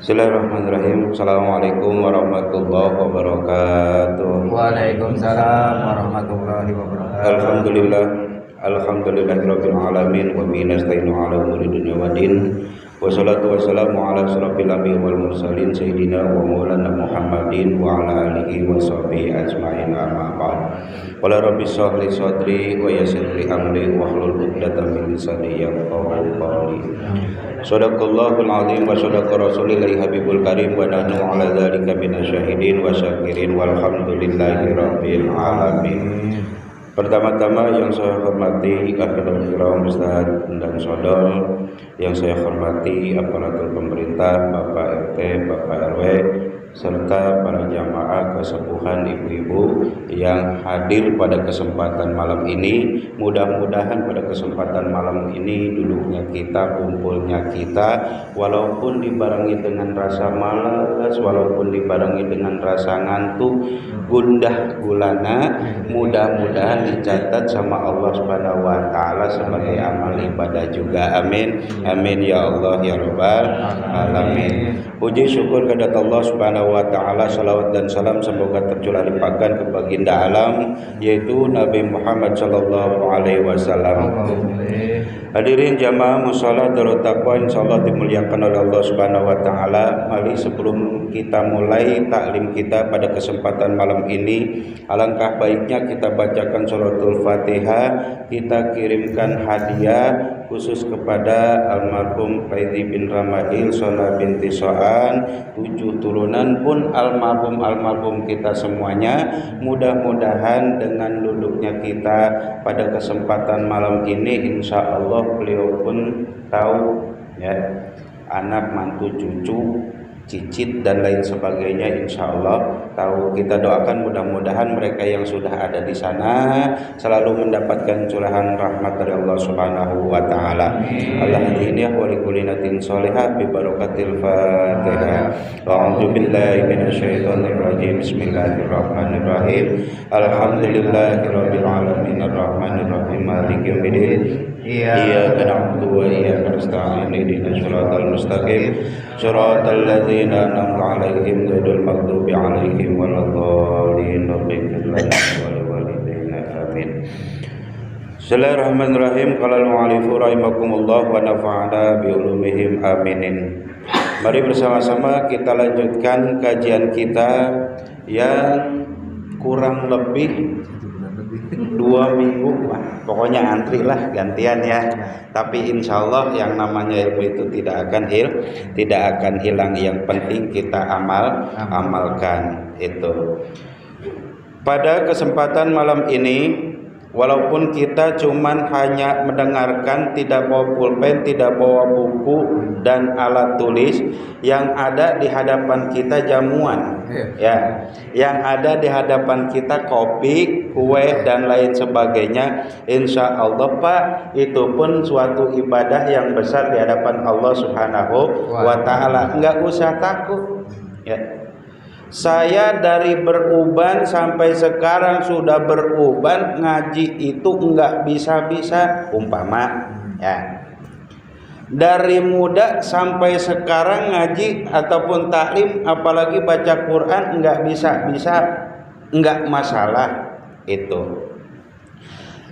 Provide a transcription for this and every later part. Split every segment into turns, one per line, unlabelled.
Bismillahirrahmanirrahim. Assalamualaikum warahmatullahi wabarakatuh.
Waalaikumsalam warahmatullahi wabarakatuh.
Alhamdulillahirabbil alamin wa bihi nasta'inu ala umuri dunya waddin. Wassalatu wassalamu ala asyrafil anbiya'i wal mursalin sayyidina wa maulana Muhammadin wa ala alihi wa sahbihi ajma'in amma ba'd. Qala rabbi shrah li sadri wa yassir li amri wahlul 'uqdatam min lisani yafqahu qawli. Shadaqallahul azim wa shadaqa rasulillahil habibul karim wa nahnu ala dzalika minasyahidin wa syakirin walhamdulillahi rabbil alamin. Pertama-tama yang saya hormati Akademik Kiram Ustaz dan Saudara, yang saya hormati aparatur pemerintah, Bapak RT, Bapak RW, serta para jamaah kesepuhan ibu-ibu yang hadir pada kesempatan malam ini. Mudah-mudahan pada kesempatan malam ini duduknya kita, kumpulnya kita, walaupun dibarengi dengan rasa malas, walaupun dibarengi dengan rasa ngantuk, gundah gulana, mudah-mudahan dicatat sama Allah Subhanahu wa taala sebagai amal ibadah juga. Amin. Amin ya Allah ya rabbal alamin. Puji syukur kepada Allah Subhanahu wa taala, salawat dan salam semoga tercurah limpahkan ke baginda alam yaitu Nabi Muhammad sallallahu alaihi wasallam. Hadirin jamaah mushola Darut Taqwa insyaallah dimuliakan oleh Allah Subhanahu wa taala. Mari sebelum kita mulai taklim kita pada kesempatan malam ini, alangkah baiknya kita bacakan suratul Fatihah, kita kirimkan hadiah khusus kepada almarhum Faidi bin Ramail, Sona binti Soan, 7 turunan pun almarhum kita semuanya. Mudah-mudahan dengan duduknya kita pada kesempatan malam ini, insya Allah beliau pun tahu ya, anak, mantu, cucu, cicit dan lain sebagainya, insya Allah tahu. Kita doakan mudah-mudahan mereka yang sudah ada di sana selalu mendapatkan curahan rahmat dari Allah Subhanahu wa taala. Alhamdulillah wa likulinatin sholihah bi barakatil Fatihah. A'udzu billahi minasyaitonir rajim. Bismillahirrahmanirrahim. Alhamdulillahirabbil alamin arrahmanir rahim maliki yaumiddin. Iyyaka na'budu wa iyyaka nasta'in ihdinas siratal mustaqim siratal ladzina an'amta 'alaihim ghairil maghdubi 'alaihim waladdallin. Amin. Bismillahirrahmanirrahim. Qala al-mu'allifu rahimakumullah wa nafa'ana bi ulumihim aminin. Mari bersama-sama kita lanjutkan kajian kita yang kurang lebih 2 minggu, pokoknya antri lah gantian ya. Tapi insya Allah yang namanya ilmu itu tidak akan hilang. Yang penting kita amalkan itu. Pada kesempatan malam ini, walaupun kita cuman hanya mendengarkan, tidak bawa pulpen, tidak bawa buku dan alat tulis, yang ada di hadapan kita jamuan ya, yang ada di hadapan kita kopi, kue dan lain sebagainya. Insya Allah Pak, itu pun suatu ibadah yang besar di hadapan Allah Subhanahu wa taala. Enggak usah takut ya. Saya dari beruban sampai sekarang sudah beruban, ngaji itu enggak bisa-bisa umpama ya. Dari muda sampai sekarang ngaji ataupun taklim apalagi baca Quran enggak bisa-bisa, enggak masalah itu.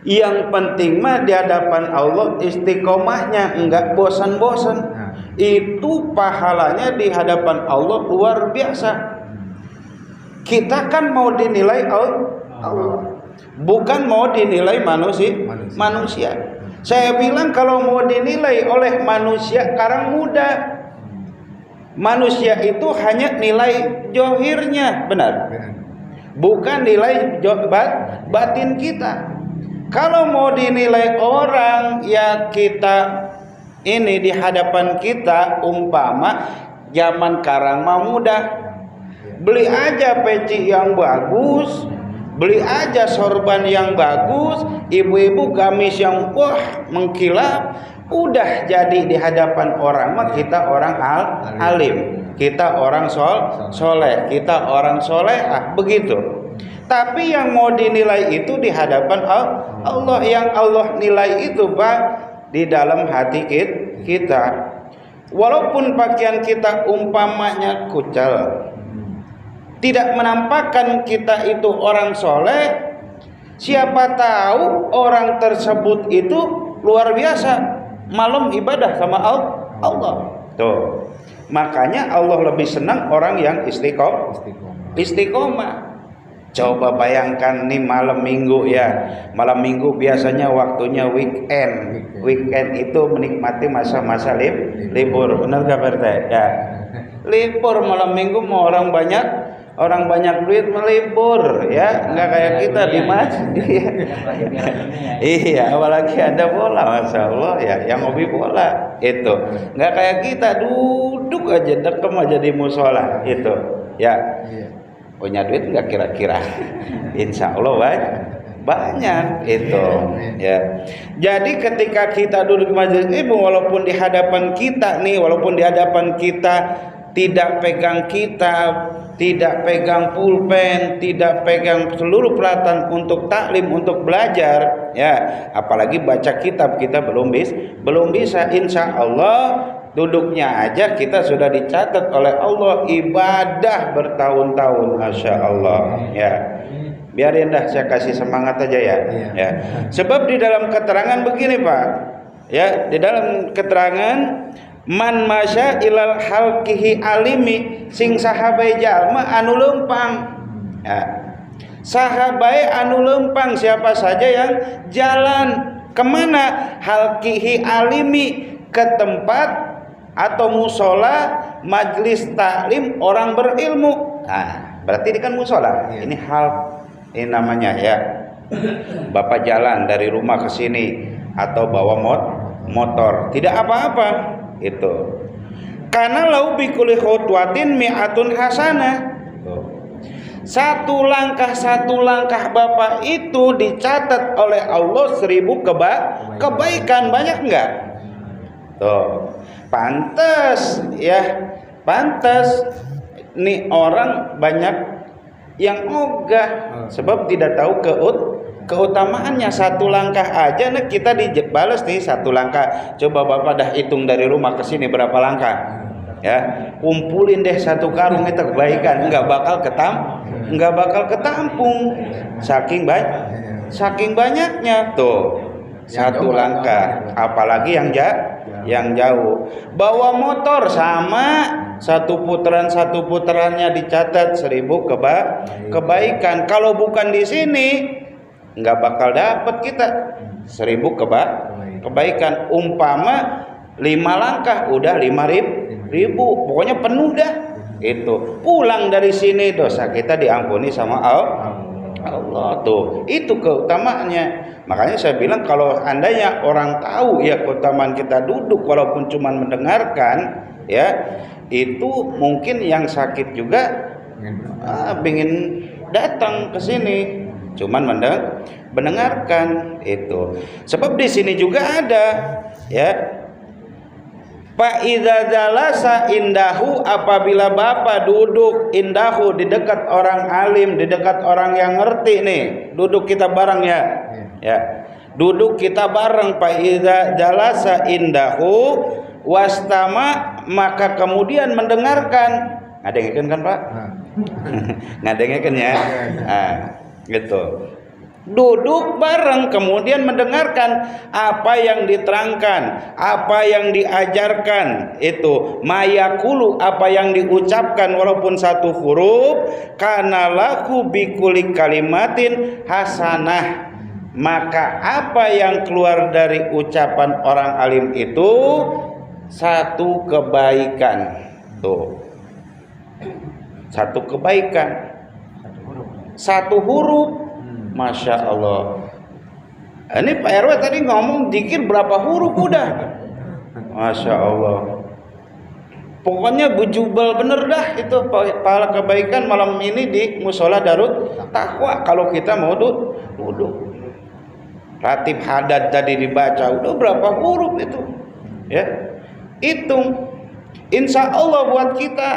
Yang penting mah di hadapan Allah istiqomahnya, enggak bosan-bosan. Itu pahalanya di hadapan Allah luar biasa. Kita kan mau dinilai Allah, bukan mau dinilai manusia. Saya bilang kalau mau dinilai oleh manusia sekarang mudah. Manusia itu hanya nilai johirnya, benar? Bukan nilai batin kita. Kalau mau dinilai orang, ya kita ini di hadapan kita umpama zaman sekarang mah mudah. Beli aja peci yang bagus, beli aja sorban yang bagus, ibu-ibu gamis yang wah mengkilap, udah jadi di hadapan orang mah kita orang alim, kita orang soleh, kita orang solehah, begitu. Tapi yang mau dinilai itu di hadapan Allah, yang Allah nilai itu Pak di dalam hati kita. walaupun pakaian kita umpamanya kucel, tidak menampakkan kita itu orang soleh, siapa tahu orang tersebut itu luar biasa malam ibadah sama Allah. Tuh. Makanya Allah lebih senang orang yang istiqomah. Coba bayangkan nih malam minggu ya. Malam minggu biasanya waktunya weekend. Weekend itu menikmati masa-masa libur. Benar gak Pak RT? Ya. Libur malam minggu mau orang banyak duit melibur ya, nggak kayak kita di masjid. Iya, apalagi ada bola, masya Allah ya, yang hobi bola itu nggak kayak kita duduk aja dekem aja di musola itu ya. Punya duit nggak kira-kira? Insya Allah banyak itu ya. Jadi ketika kita duduk di majelis ilmu, walaupun di hadapan kita tidak pegang kitab, tidak pegang pulpen, tidak pegang seluruh peralatan untuk taklim, untuk belajar ya, apalagi baca kitab kita belum bisa. Insya Allah duduknya aja kita sudah dicatat oleh Allah ibadah bertahun-tahun, masya Allah ya. Biarin dah, saya kasih semangat aja ya. Ya. Sebab di dalam keterangan begini Pak ya, di dalam keterangan man masya ilal halqihi alimi sing sahabai jalma anu lempang ya. Sahabai anu lempang siapa saja yang jalan kemana? Halqihi alimi, ke tempat atau musola majlis taklim orang berilmu. Nah, berarti ini kan musola. Ini ini namanya ya. Bapak jalan dari rumah ke sini atau bawa motor, tidak apa-apa. Itu karena lau bikuli khutwatin mi'atun hasanah. Satu langkah Bapak itu dicatat oleh Allah 1000 kebaikan. Banyak enggak? Tuh, pantas ya, pantas nih orang banyak yang ogah sebab tidak tahu keutamaannya. Satu langkah aja nih kita dibalas nih, satu langkah. Coba Bapak dah hitung dari rumah ke sini berapa langkah ya, kumpulin deh satu karung itu kebaikan, nggak bakal ketampung saking banyaknya tuh. Satu langkah, apalagi yang jauh. Bawa motor sama, satu putarannya dicatat 1000 kebaikan. Kalau bukan di sini nggak bakal dapat kita 1000 kebaikan. Umpama 5 langkah udah 5.000, pokoknya penuh dah. Itu pulang dari sini dosa kita diampuni sama Allah. Tuh, itu keutamaannya. Makanya saya bilang kalau andainya orang tahu ya keutamaan kita duduk walaupun cuma mendengarkan ya, itu mungkin yang sakit juga ingin datang ke sini cuman mendengarkan itu. Sebab di sini juga ada ya, Fa idza jalasa indahu, apabila Bapak duduk indahu di dekat orang alim, di dekat orang yang ngerti nih, duduk kita bareng ya. Ya. Duduk kita bareng. Fa idza jalasa indahu wastama, maka kemudian mendengarkan. Ngadengekeun kan Pak? Ngadengekeun ya. Nah, gitu. Duduk bareng kemudian mendengarkan apa yang diterangkan, apa yang diajarkan, itu mayakulu, apa yang diucapkan walaupun satu huruf, kana lahu bikuli kalimatin hasanah, maka apa yang keluar dari ucapan orang alim itu satu kebaikan. Tuh, satu kebaikan, satu huruf. Masya Allah. Ini Pak RW tadi ngomong dikir berapa huruf udah. Masya Allah. Pokoknya bujubal bener dah itu pahala kebaikan malam ini di Musola Darut Taqwa. Kalau kita mau duduk. Ratib hadad tadi dibaca udah berapa huruf itu. Ya. Hitung. Insya Allah buat kita.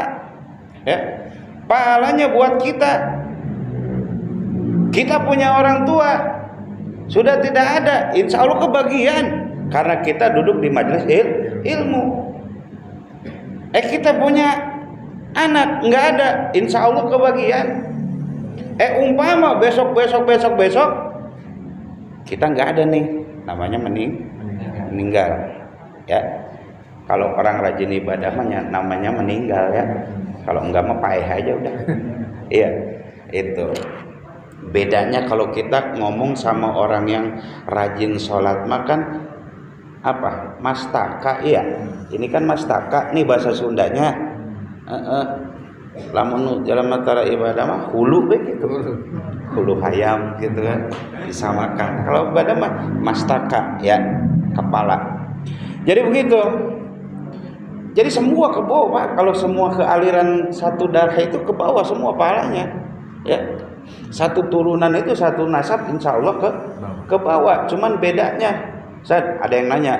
Ya. Pahalanya buat kita. Kita punya orang tua sudah tidak ada, insya Allah kebagian karena kita duduk di majelis ilmu. Kita punya anak nggak ada, insya Allah kebagian. Umpama besok kita nggak ada nih, namanya meninggal ya. Kalau orang rajin ibadah namanya meninggal ya. Kalau enggak mah paeh aja udah. Iya, itu bedanya. Kalau kita ngomong sama orang yang rajin sholat makan apa? Mastaka, iya. Ini kan mastaka nih bahasa Sundanya. Lamun dalam matara ibadah mah hulu begitu. Hulu hayam gitu kan, disamakan. Kalau ibadah mah mastaka ya, kepala. Jadi begitu. Jadi semua ke bawah, kalau semua ke aliran satu darah itu ke bawah semua pahalanya. Ya. Satu turunan itu satu nasab insya Allah ke bawah. Cuman bedanya, ada yang nanya,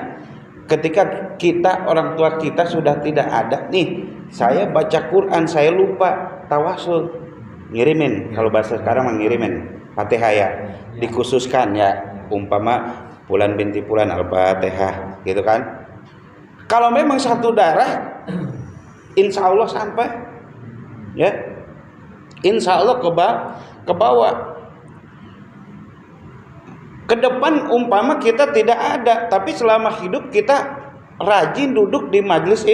ketika kita orang tua kita sudah tidak ada nih, saya baca Quran saya lupa, tawasul, ngirimin. Kalau bahasa sekarang mengirimin Fatihah ya, dikhususkan ya, umpama Fulan binti Fulan Al-Fatihah gitu kan. Kalau memang satu darah, insya Allah sampai, ya, insya Allah ke bawah. Ke depan umpama kita tidak ada, tapi selama hidup kita rajin duduk di majelis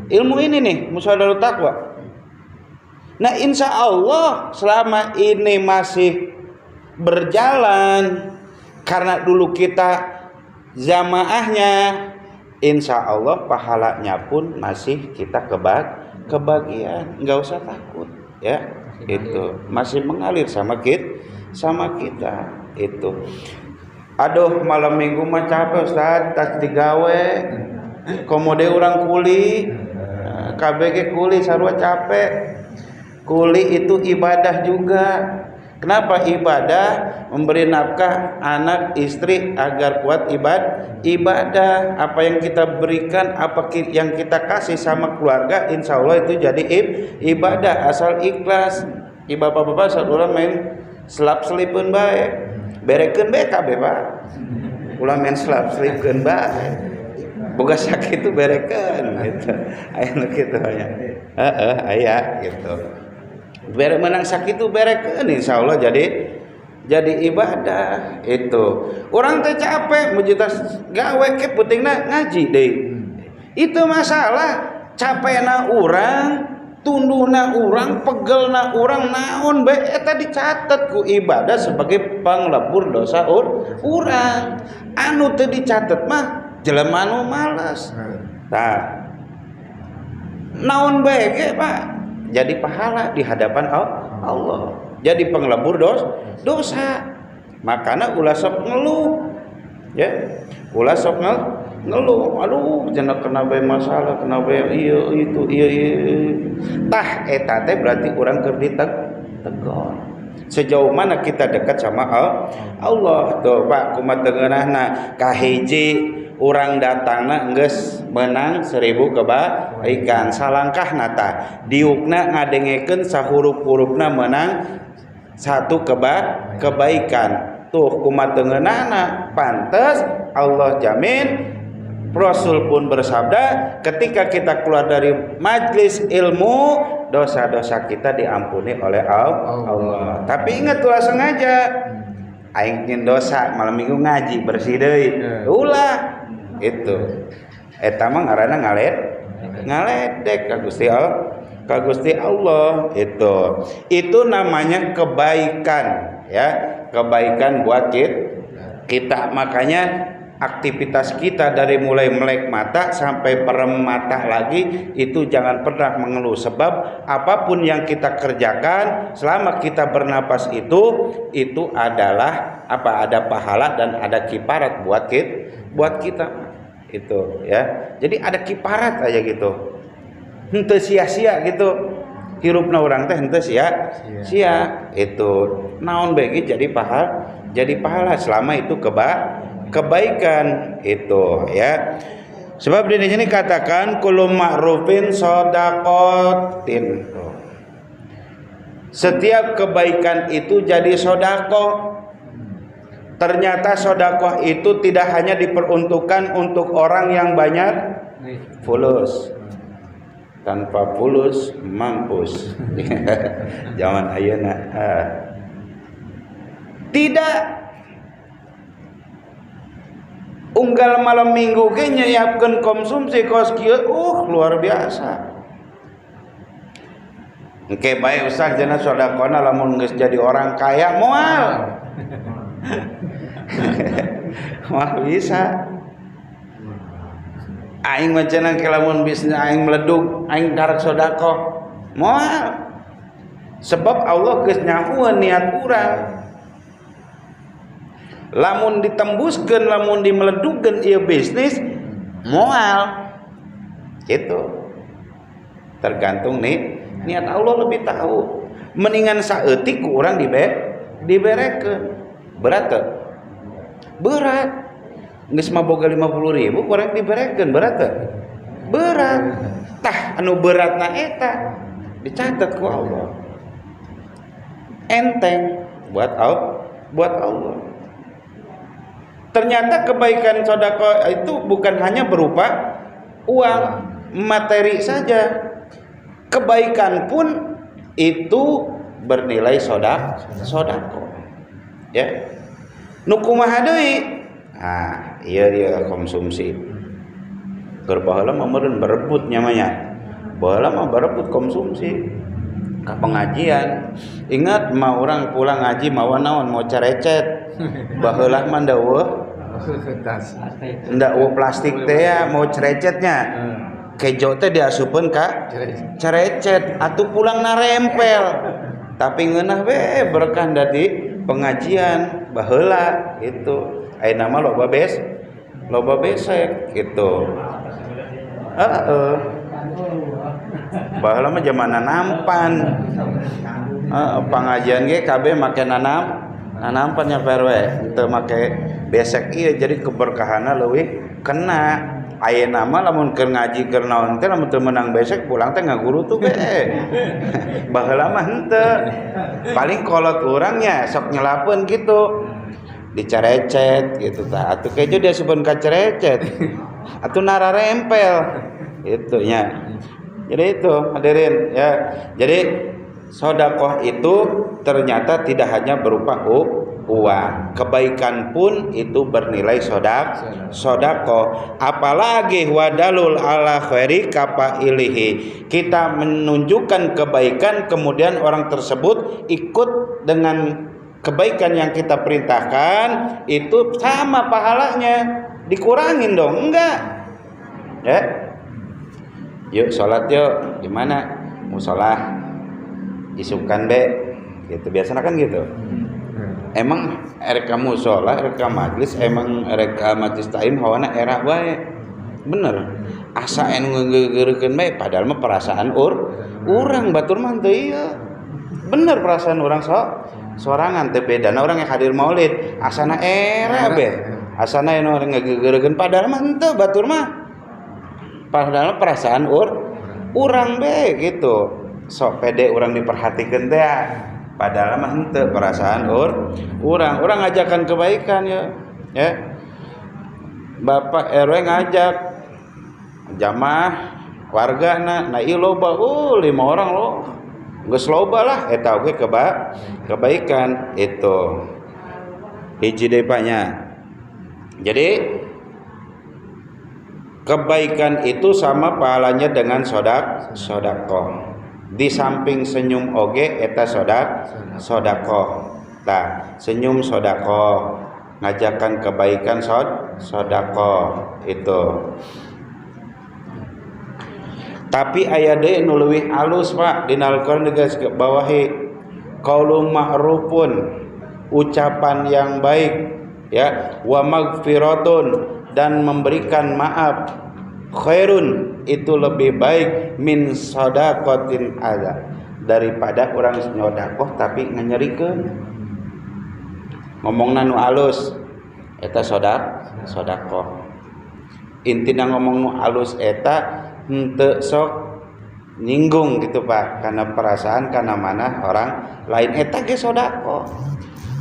ilmu ini nih, Musadarut Taqwa. Nah, insya Allah selama ini masih berjalan, karena dulu kita jamaahnya, insya Allah pahalanya pun masih kita kebagian, nggak usah takut ya. Itu masih mengalir sama kita itu. Aduh, malam minggu mah capek Ustaz, tas digawe komode orang kuli, KBG kuli sarua capek. Kuli itu ibadah juga. Kenapa ibadah? Memberi nafkah anak istri agar kuat ibadah. Apa yang kita berikan, apa yang kita kasih sama keluarga, insya Allah itu jadi ibadah asal ikhlas. Bapak-bapak saudara main selap-selipun bae, berekeun bae kabeh Pak. Ulah main selap-selipkeun bae. Boga sakit itu berekeun gitu. Aya nu kitu aya. Aya gitu. Bere menang sakit itu berekeun insyaallah jadi ibadah itu. Urang teh capek muji tas gawe ke pentingna ngaji deui. Itu masalah capekna urang, tunduhna urang, pegelna urang naon bae eta dicatet ku ibadah sebagai panglebur dosa urang. Anu teu dicatet mah jelema anu malas. Tah. Naon bae ge Pak? Jadi pahala di hadapan Allah. Jadi penglebur dosa. Makanya ulah sok ngeluh. Ya. Ulah sok ngeluh. Aduh, cenah kena bae masalah, kena bae ieu itu ieu. Tah eta teh berarti urang keur ditegur. Sejauh mana kita dekat sama Allah. Tuh Pak, kumaha teungeunahna kahiji urang datangna geus menang 1000 kebaikan. Salangkah nata diukna ngadengekeun sahurup-hurupna menang 1 kebaikan. Tuh kumaha teungeunahna pantes Allah jamin. Rasul pun bersabda, ketika kita keluar dari majlis ilmu, dosa-dosa kita diampuni oleh Allah. Tapi ingat ulah sengaja aing nyin dosa malam minggu ngaji bersih deui. Ulah itu eta mah ngaranna ngaledek ka Gusti Allah itu namanya kebaikan ya, kebaikan buat kita. Makanya aktivitas kita dari mulai melek mata sampai perem mata lagi itu jangan pernah mengeluh, sebab apapun yang kita kerjakan selama kita bernapas itu adalah ada pahala dan ada kiparat buat kita itu ya. Jadi ada kiparat aja gitu, henteu sia-sia gitu hirupna urang teh, henteu sia-sia itu naon bae jadi pahala selama itu kebaikan itu ya. Sebab di sini katakan kullu ma'rufin shadaqatin. Setiap kebaikan itu jadi sedekah. Ternyata sedekah itu tidak hanya diperuntukkan untuk orang yang banyak fulus. tanpa fulus mampus. Zaman ayeuna tidak unggal malam minggu ge nyiapkeun konsumsi kos kieu luar biasa. Engke bae usah cenah sedekahna lamun geus jadi orang kaya moal. Moal bisa. Aing mah cenah ke lamun bisnis aing meleduk, aing karek sedekah. Moal. Sebab Allah geus nyahueun niat urang. Lamun ditembuskeun, lamun dimeledugkeun ieu bisnis moal. Gitu. Tergantung nih niat Allah lebih tahu. Mendingan saeutik ku urang diberekeun. Berat teu? Berat. Geus mah boga 50.000 urang diberekeun berat teu? Berat. Tah anu beratna eta dicatat ku Allah. Enteng buat Allah. Ternyata kebaikan sedekah itu bukan hanya berupa uang, materi saja. Kebaikan pun itu bernilai sedekah. Ya. Nu kumaha deui? Ah, ieu konsumsi. Keur baheula mah meureun berebut nyamanya. Baheula mah berebut konsumsi. Ka pengajian. Ingat mah urang pulang ngaji mawa naon mau carecet. Baheula mah da eueuh. Nda eueuh plastik teh ya mau carecetnya. Kejo teh diasupkeun ka carecet atuh pulang narempel. Tapi ngeunah we berkah dari pengajian baheula itu. Ayeuna mah loba besek gitu. Baheula mah zamanna nampan. Pengajian ge kabeh make nanampan nya perwe, teu make besek ieu jadi keberkahanna leuwih kena. Ayeuna mah lamun keur ngaji keur naon teh lamun teu meunang besek pulang teh ngaguru tuh baheula mah henteu. Paling kolot urang nya sok nyelapeun kitu. Dicarecet gitu tah. Atuh kejo dia supeun ka carecet. Atuh nararempel. Itu nya. Jadi itu hadirin ya. Jadi sedekah itu ternyata tidak hanya berupa uang, kebaikan pun itu bernilai sedekah. Apalagi wadalul ala khairi kafailihi. Kita menunjukkan kebaikan kemudian orang tersebut ikut dengan kebaikan yang kita perintahkan, itu sama pahalanya. Dikurangin dong? Enggak. Ya. Yuk salat yuk. Di mana? Musola. Isukan be. Gitu biasanya kan gitu. Emang reka musola, reka majlis, emang reka majlis taim hawana era bae. Bener. Asa anu ngeugeureukeun bae padahal mah perasaan urang batur mah teu ieu. Bener perasaan urang sorangan teu bedana urang yang hadir maulid. Asana era be. Asana anu ngeugeureukeun padahal mah henteu batur mah. Padahal perasaan urang be gitu. Sok pede urang diperhatikeun teh. Padahal mah henteu perasaan urang ngajakan kebaikan ya. Bapak RW ngajak jamaah wargana na ieu loba 5 orang loh. Geus loba lah eta oge kebaikan itu. Hiji deui nya. Jadi kebaikan itu sama pahalanya dengan sedekah. Di samping senyum oge eta sedekah. Tah, senyum sedekah, ngajakan kebaikan sedekah itu. Tapi aya deui nu leuwih alus Pak dina Al-Qur'an geus bawahi qaulun ma'rufun, ucapan yang baik ya, wa magfiratun, dan memberikan maaf, khairun, itu lebih baik min shadaqatin ada, daripada orang nyodaqoh tapi nganyerikeun. Ngomongna nu alus eta sedekah. Intina ngomong nu alus eta henteu sok nyinggung gitu Pak, karena perasaan kana mana orang lain eta ge sedekah.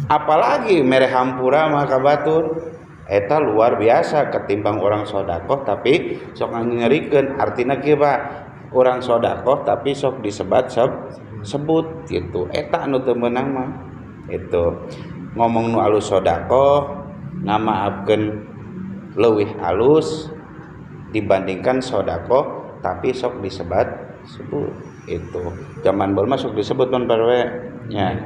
Apalagi mere hampura mah kabatur eta luar biasa ketimbang orang sedekah tapi sok nganyerikeun. Artina kieu Pak, orang sodakoh tapi sok disebat sebut gitu eta anu teu meunang mah itu ngomong nu alus sodakoh ngamaafkeun leuwih alus dibandingkan sodakoh tapi sok disebat sebut itu zaman baru masuk disebut non parwe nya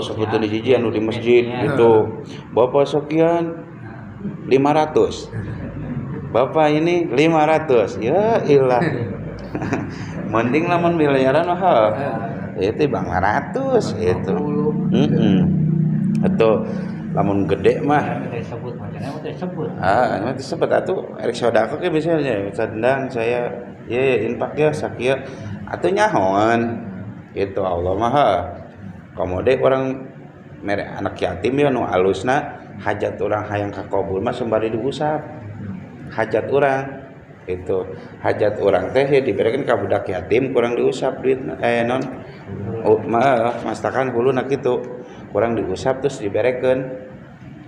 sebutan hiji anu di masjid itu bapak sekian 500 bapak ini 500 ya ilah mending lamun miliaran mah itu bang 500 itu atau lamun gede mah disebut disebut atuh erek sodako ke misalnya sedang saya ye infak ya sakieu atuh nyahoan gitu Allah mah komode orang mere anak yatim ya nu alusna hajat urang hayang kakabul mah sembari diusap hajat urang itu hajat urang teh diberikan ka budak yatim kurang diusap duit non mastakan huluna kitu kurang diusap terus diberekeun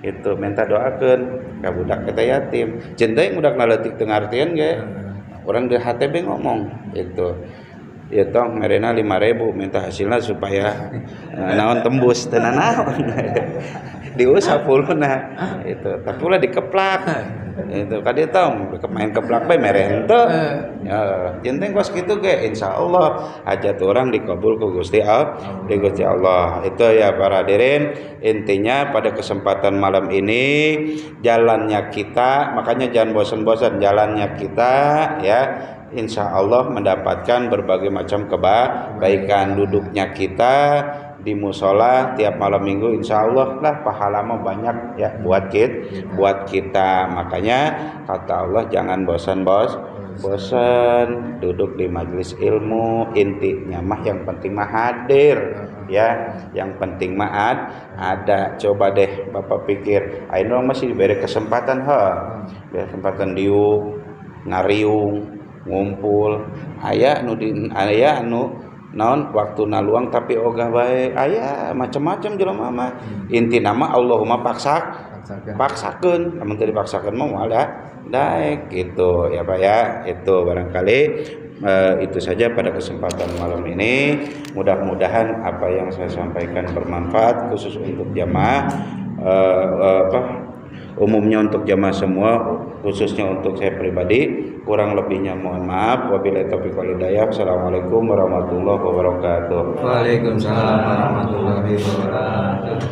itu minta doakeun ka budak eta yatim ceun teh budak naleutik teu ngartieun ge urang di HTB ngomong itu ya tong merena 5.000 minta hasilnya supaya naon tembus teu naon diusap huluna itu tapi ulah dikeplak itu kadieu tong main keplak bae mere henteu ya jeung kos kitu ge insyaallah hajat urang dikabul ku Gusti Allah itu ya para hadirin intinya pada kesempatan malam ini jalannya kita makanya jangan bosan-bosan jalannya kita ya insya Allah mendapatkan berbagai macam kebaikan duduknya kita di musola tiap malam minggu insya Allah lah pahala mah banyak ya buat kita makanya kata Allah jangan bosan duduk di majelis ilmu intinya mah yang penting mah hadir ya yang penting mah ada coba deh Bapak pikir ayeuna masih diberi kesempatan kesempatan diuk ngariung ngumpul aya anu naon waktu naluang tapi ogah bae aya macam-macam jelema mah intina mah Allahumma paksakeun lamun teu dipaksakeun mah moal daek gitu ya Pak ya itu barangkali itu saja pada kesempatan malam ini mudah-mudahan apa yang saya sampaikan bermanfaat khusus untuk jamaah umumnya untuk jamaah semua khususnya untuk saya pribadi kurang lebihnya mohon maaf wabillahi taufiq wal hidayah. Assalamualaikum warahmatullahi wabarakatuh.
Waalaikumsalam warahmatullahi wabarakatuh.